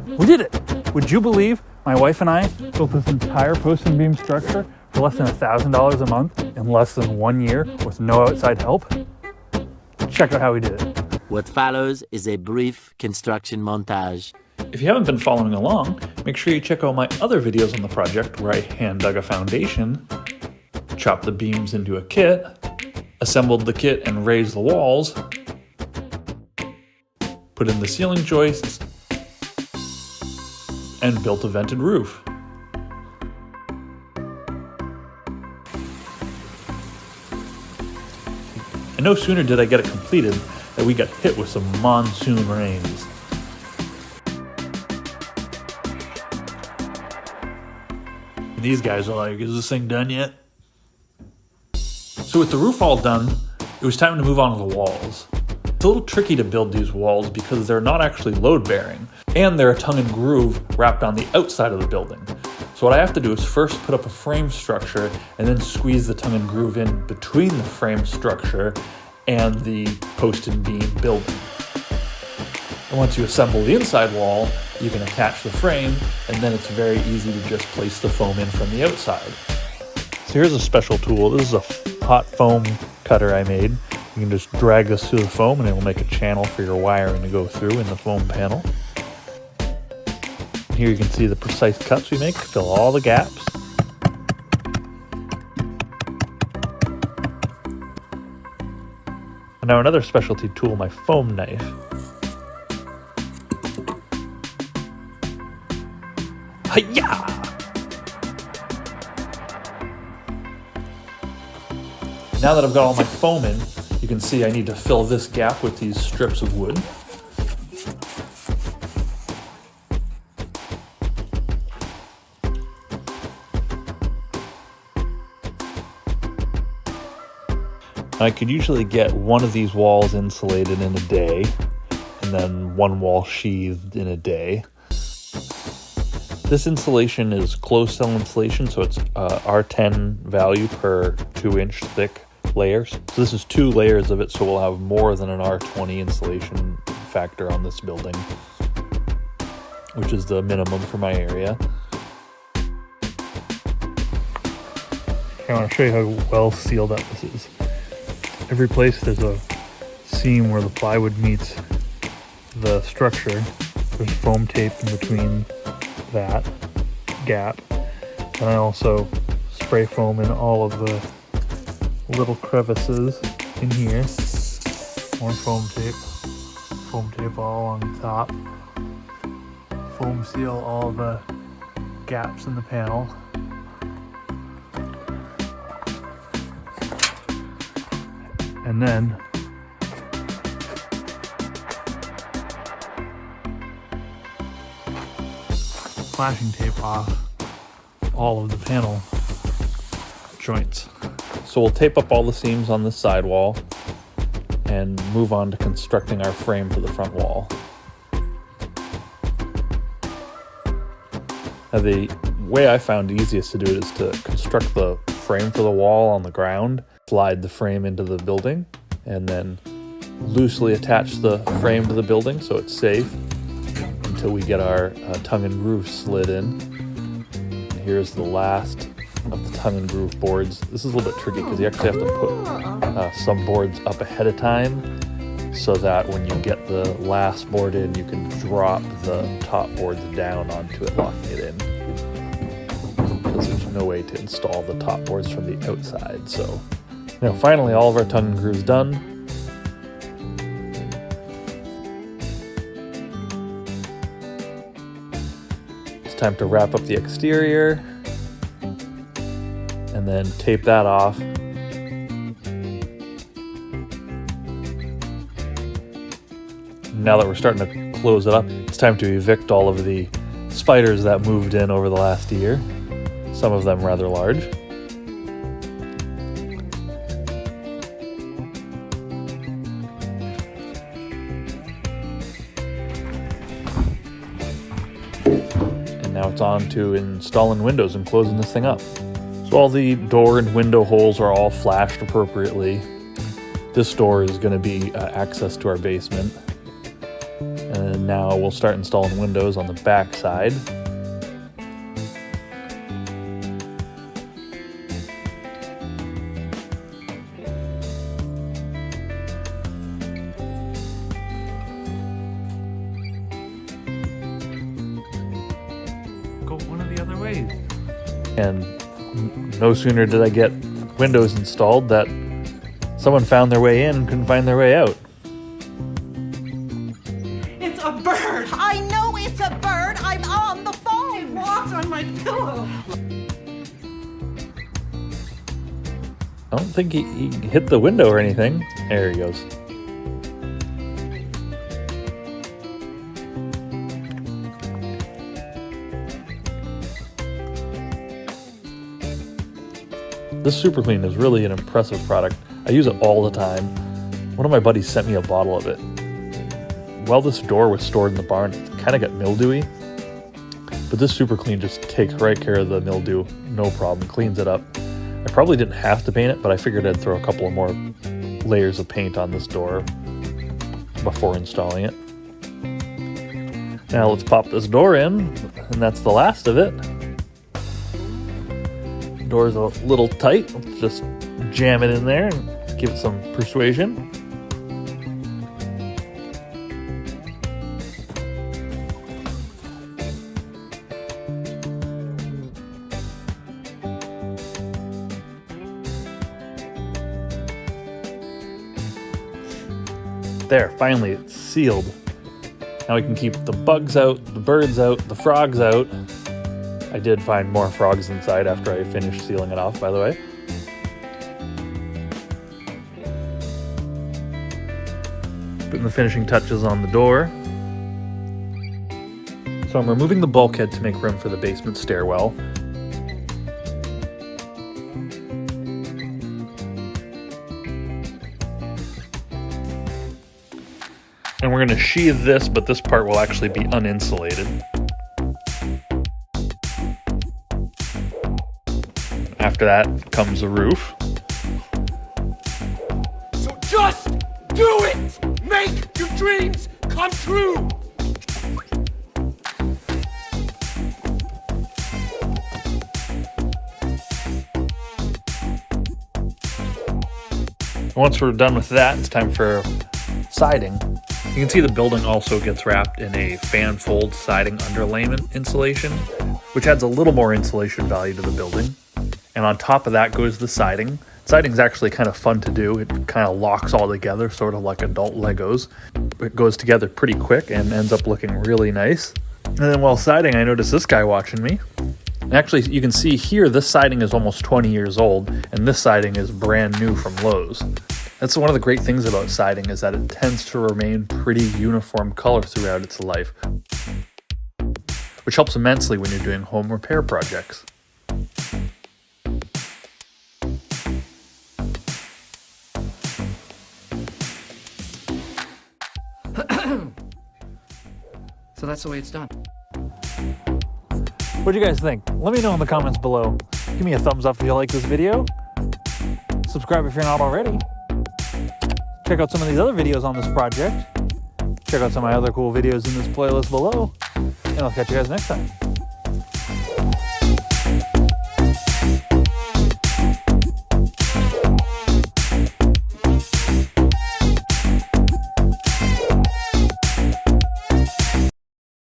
We did it! Would you believe my wife and I built this entire post and beam structure for less than $1,000 a month in less than 1 year with no outside help? Check out how we did it. What follows is a brief construction montage. If you haven't been following along, make sure you check out my other videos on the project where I hand dug a foundation, chopped the beams into a kit, assembled the kit and raised the walls, put in the ceiling joists, and built a vented roof. And no sooner did I get it completed that we got hit with some monsoon rains. And these guys are like, is this thing done yet? So with the roof all done, it was time to move on to the walls. It's a little tricky to build these walls because they're not actually load-bearing, and they're a tongue and groove wrapped on the outside of the building. So what I have to do is first put up a frame structure and then squeeze the tongue and groove in between the frame structure and the post and beam building. And once you assemble the inside wall, you can attach the frame, and then it's very easy to just place the foam in from the outside. So here's a special tool. This is a hot foam cutter I made. You can just drag this through the foam and it will make a channel for your wiring to go through in the foam panel. Here you can see the precise cuts we make to fill all the gaps. And now another specialty tool, my foam knife. Hi-ya! Now that I've got all my foam in, you can see I need to fill this gap with these strips of wood. I could usually get one of these walls insulated in a day, and then one wall sheathed in a day. This insulation is closed cell insulation, so it's R10 value per 2-inch thick layers. So this is 2 layers of it, so we'll have more than an R20 insulation factor on this building, which is the minimum for my area. I want to show you how well sealed up this is. Every place there's a seam where the plywood meets the structure. There's foam tape in between that gap. And I also spray foam in all of the little crevices in here. More foam tape all on top. Foam seal all the gaps in the panel. And then flashing tape off all of the panel joints. So we'll tape up all the seams on this side wall and move on to constructing our frame for the front wall. Now the way I found easiest to do it is to construct the frame for the wall on the ground, slide the frame into the building, and then loosely attach the frame to the building so it's safe until we get our tongue and groove slid in. And here's the last of the tongue and groove boards. This is a little bit tricky because you actually have to put some boards up ahead of time so that when you get the last board in, you can drop the top boards down onto it, locking it in. Because there's no way to install the top boards from the outside. So, finally all of our tongue and grooves done. It's time to wrap up the exterior and then tape that off. Now that we're starting to close it up, it's time to evict all of the spiders that moved in over the last year, some of them rather large. And now it's on to installing windows and closing this thing up. So all the door and window holes are all flashed appropriately. This door is going to be access to our basement. And now we'll start installing windows on the back side. Go one of the other ways. And no sooner did I get windows installed that someone found their way in and couldn't find their way out. It's a bird! I know it's a bird. I'm on the phone. It walks on my pillow. I don't think he hit the window or anything. There he goes. This Super Clean is really an impressive product. I use it all the time. One of my buddies sent me a bottle of it. While this door was stored in the barn, it kind of got mildewy. But this Super Clean just takes right care of the mildew, no problem, cleans it up. I probably didn't have to paint it, but I figured I'd throw a couple of more layers of paint on this door before installing it. Now let's pop this door in, and that's the last of it. Door's a little tight. Let's just jam it in there and give it some persuasion. There, finally it's sealed. Now we can keep the bugs out, the birds out, the frogs out. I did find more frogs inside after I finished sealing it off, by the way. Putting the finishing touches on the door. So I'm removing the bulkhead to make room for the basement stairwell. And we're going to sheathe this, but this part will actually be uninsulated. After that comes the roof. So just do it! Make your dreams come true! Once we're done with that, it's time for siding. You can see the building also gets wrapped in a fan fold siding underlayment insulation, which adds a little more insulation value to the building. And on top of that goes the siding. Siding's actually kind of fun to do. It kind of locks all together, sort of like adult Legos. It goes together pretty quick and ends up looking really nice. And then while siding, I noticed this guy watching me. And actually, you can see here, this siding is almost 20 years old, and this siding is brand new from Lowe's. That's one of the great things about siding, is that it tends to remain pretty uniform color throughout its life, which helps immensely when you're doing home repair projects. So that's the way it's done. What do you guys think? Let me know in the comments below. Give me a thumbs up if you like this video. Subscribe if you're not already. Check out some of these other videos on this project. Check out some of my other cool videos in this playlist below. And I'll catch you guys next time.